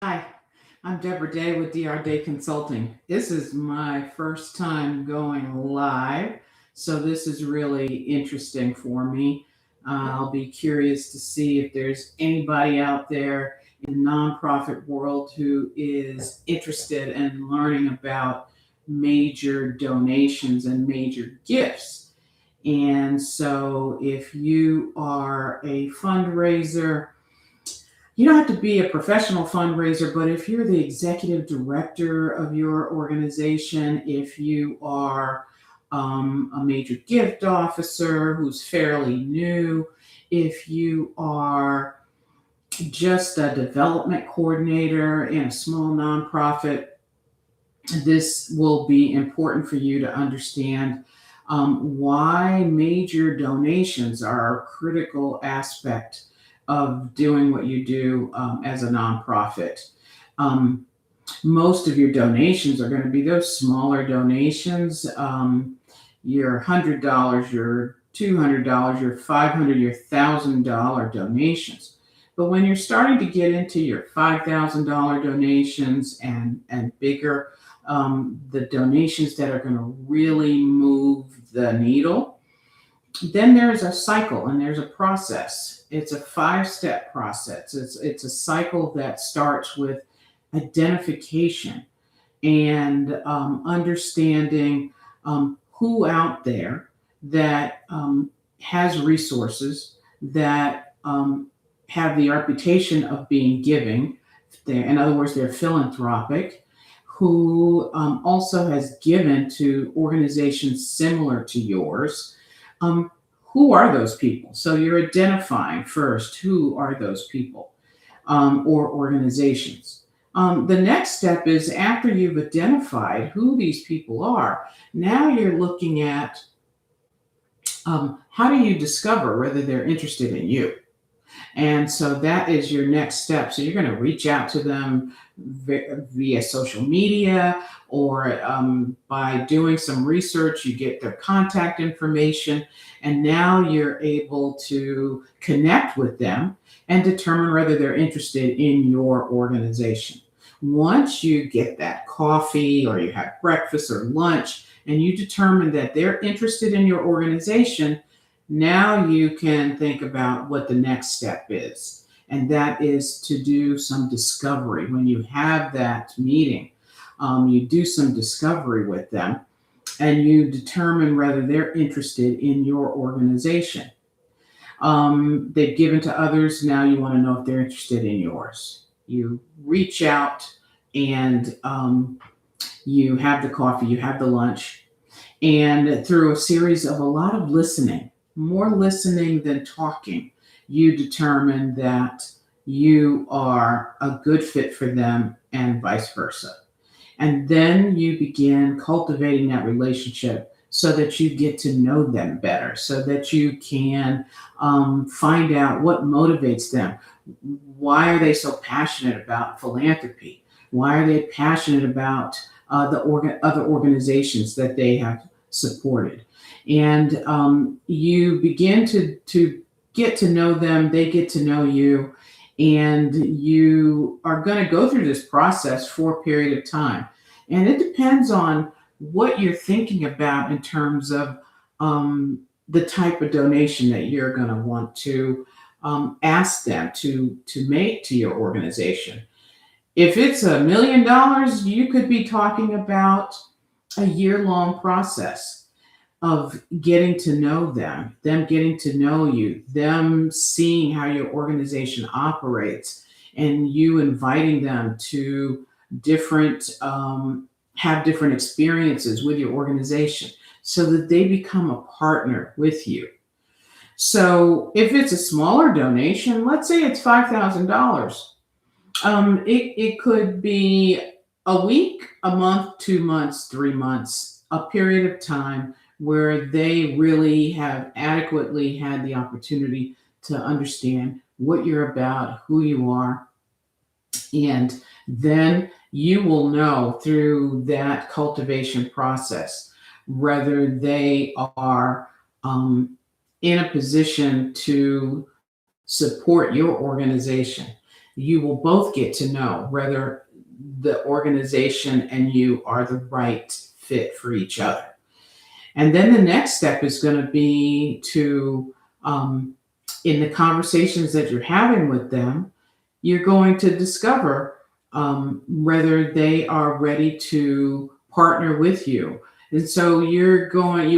Hi, I'm Deborah Day with DR Day Consulting. This is my first time going live, so this is really interesting for me. I'll be curious to see if there's anybody out there in the nonprofit world who is interested in learning about major donations and major gifts. And so, if you are a fundraiser, you don't have to be a professional fundraiser, but if you're the executive director of your organization, if you are a major gift officer who's fairly new, if you are just a development coordinator in a small nonprofit, this will be important for you to understand why major donations are a critical aspect of doing what you do as a nonprofit. Um, Most of your donations are going to be those smaller donations. Your $100, your $200, your $500, your $1,000 donations. But when you're starting to get into your $5,000 donations and bigger, the donations that are going to really move the needle, then there's a cycle and there's a process. It's a five-step process. It's a cycle that starts with identification and understanding who out there that has resources that have the reputation of being giving. In other words, they're philanthropic, who also has given to organizations similar to yours. Um, who are those people? So you're identifying first who are those people or organizations. The next step is after you've identified who these people are, now you're looking at how do you discover whether they're interested in you? And so that is your next step. So you're going to reach out to them via social media or by doing some research, you get their contact information. And now you're able to connect with them and determine whether they're interested in your organization. Once you get that coffee or you have breakfast or lunch and you determine that they're interested in your organization, now you can think about what the next step is. And that is to do some discovery. When you have that meeting, you do some discovery with them and you determine whether they're interested in your organization. They've given to others. Now you want to know if they're interested in yours. You reach out and you have the coffee, you have the lunch, and through a series of a lot of listening, more listening than talking, you determine that you are a good fit for them and vice versa. And then you begin cultivating that relationship so that you get to know them better, so that you can find out what motivates them. Why are they so passionate about philanthropy? Why are they passionate about other organizations that they have supported? And you begin to get to know them, they get to know you, and you are going to go through this process for a period of time. And it depends on what you're thinking about in terms of the type of donation that you're going to want to ask them to make to your organization. If it's $1 million, you could be talking about a year-long process of getting to know them getting to know you, them seeing how your organization operates, and you inviting them to different, have different experiences with your organization so that they become a partner with you. So if it's a smaller donation, let's say it's $5,000, it could be a week, a month, 2 months, 3 months, a period of time where they really have adequately had the opportunity to understand what you're about, who you are, and then you will know through that cultivation process whether they are in a position to support your organization. you will both get to know whether the organization and you are the right fit for each other. And then the next step is going to be to, um, in the conversations that you're having with them, you're going to discover whether they are ready to partner with you. And so you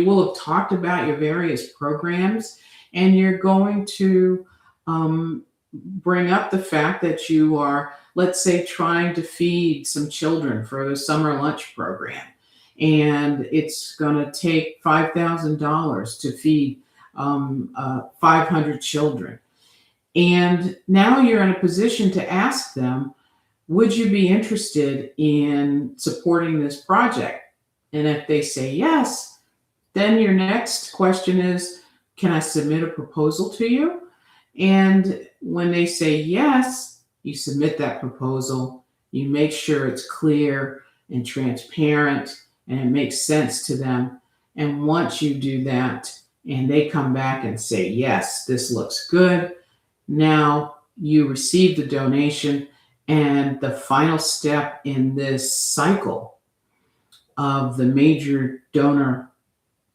will have talked about your various programs, and you're going to um, bring up the fact that you are, let's say, trying to feed some children for the summer lunch program. And it's going to take $5,000 to feed 500 children. And now you're in a position to ask them, would you be interested in supporting this project? And if they say yes, then your next question is, can I submit a proposal to you? And when they say yes, you submit that proposal. You make sure it's clear and transparent and it makes sense to them. And once you do that and they come back and say, yes, this looks good, now you receive the donation. And the final step in this cycle of the major donor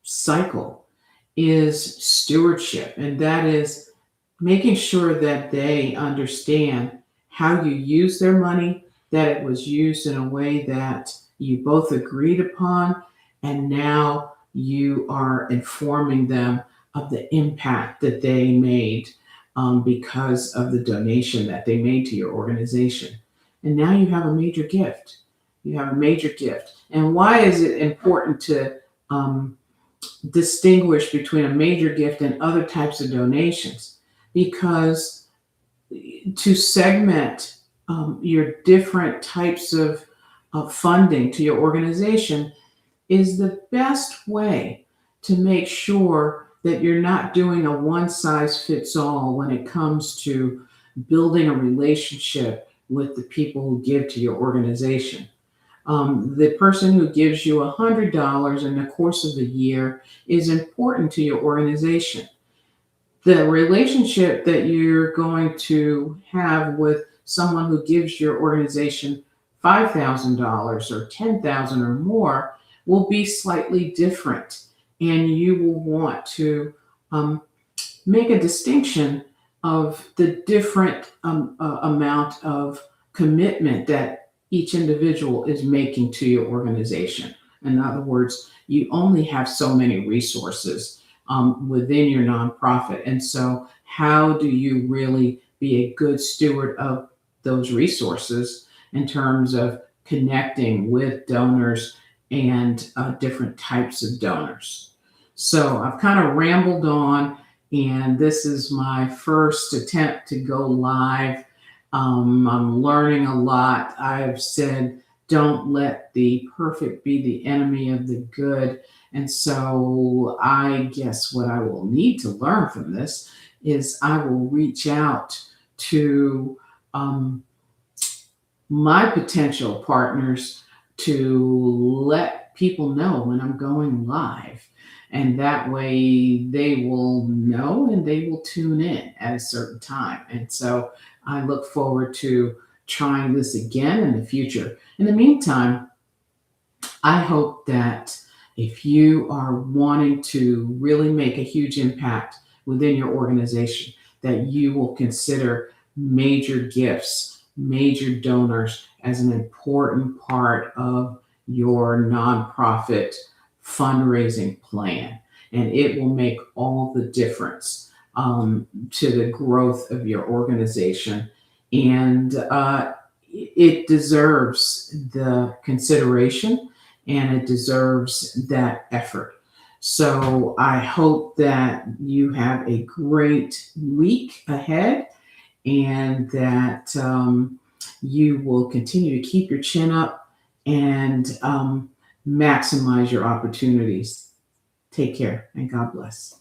cycle is stewardship. And that is making sure that they understand how you use their money, that it was used in a way that you both agreed upon, and now you are informing them of the impact that they made because of the donation that they made to your organization. And now you have a major gift. You have a major gift. And why is it important to distinguish between a major gift and other types of donations? Because to segment your different types of funding to your organization is the best way to make sure that you're not doing a one size fits all when it comes to building a relationship with the people who give to your organization. The person who gives you $100 in the course of the year is important to your organization. The relationship that you're going to have with someone who gives your organization $5,000 or $10,000 or more will be slightly different. And you will want to make a distinction of the different amount of commitment that each individual is making to your organization. In other words, you only have so many resources within your nonprofit. And so, how do you really be a good steward of those resources in terms of connecting with donors and different types of donors? So, I've kind of rambled on, and this is my first attempt to go live. I'm learning a lot. I've said, don't let the perfect be the enemy of the good. And so I guess what I will need to learn from this is I will reach out to my potential partners to let people know when I'm going live. And that way they will know and they will tune in at a certain time. And so I look forward to trying this again in the future. In the meantime, I hope that if you are wanting to really make a huge impact within your organization, that you will consider major gifts, major donors as an important part of your nonprofit fundraising plan. And it will make all the difference to the growth of your organization. And it deserves the consideration and it deserves that effort. So I hope that you have a great week ahead and that you will continue to keep your chin up and maximize your opportunities. Take care and God bless.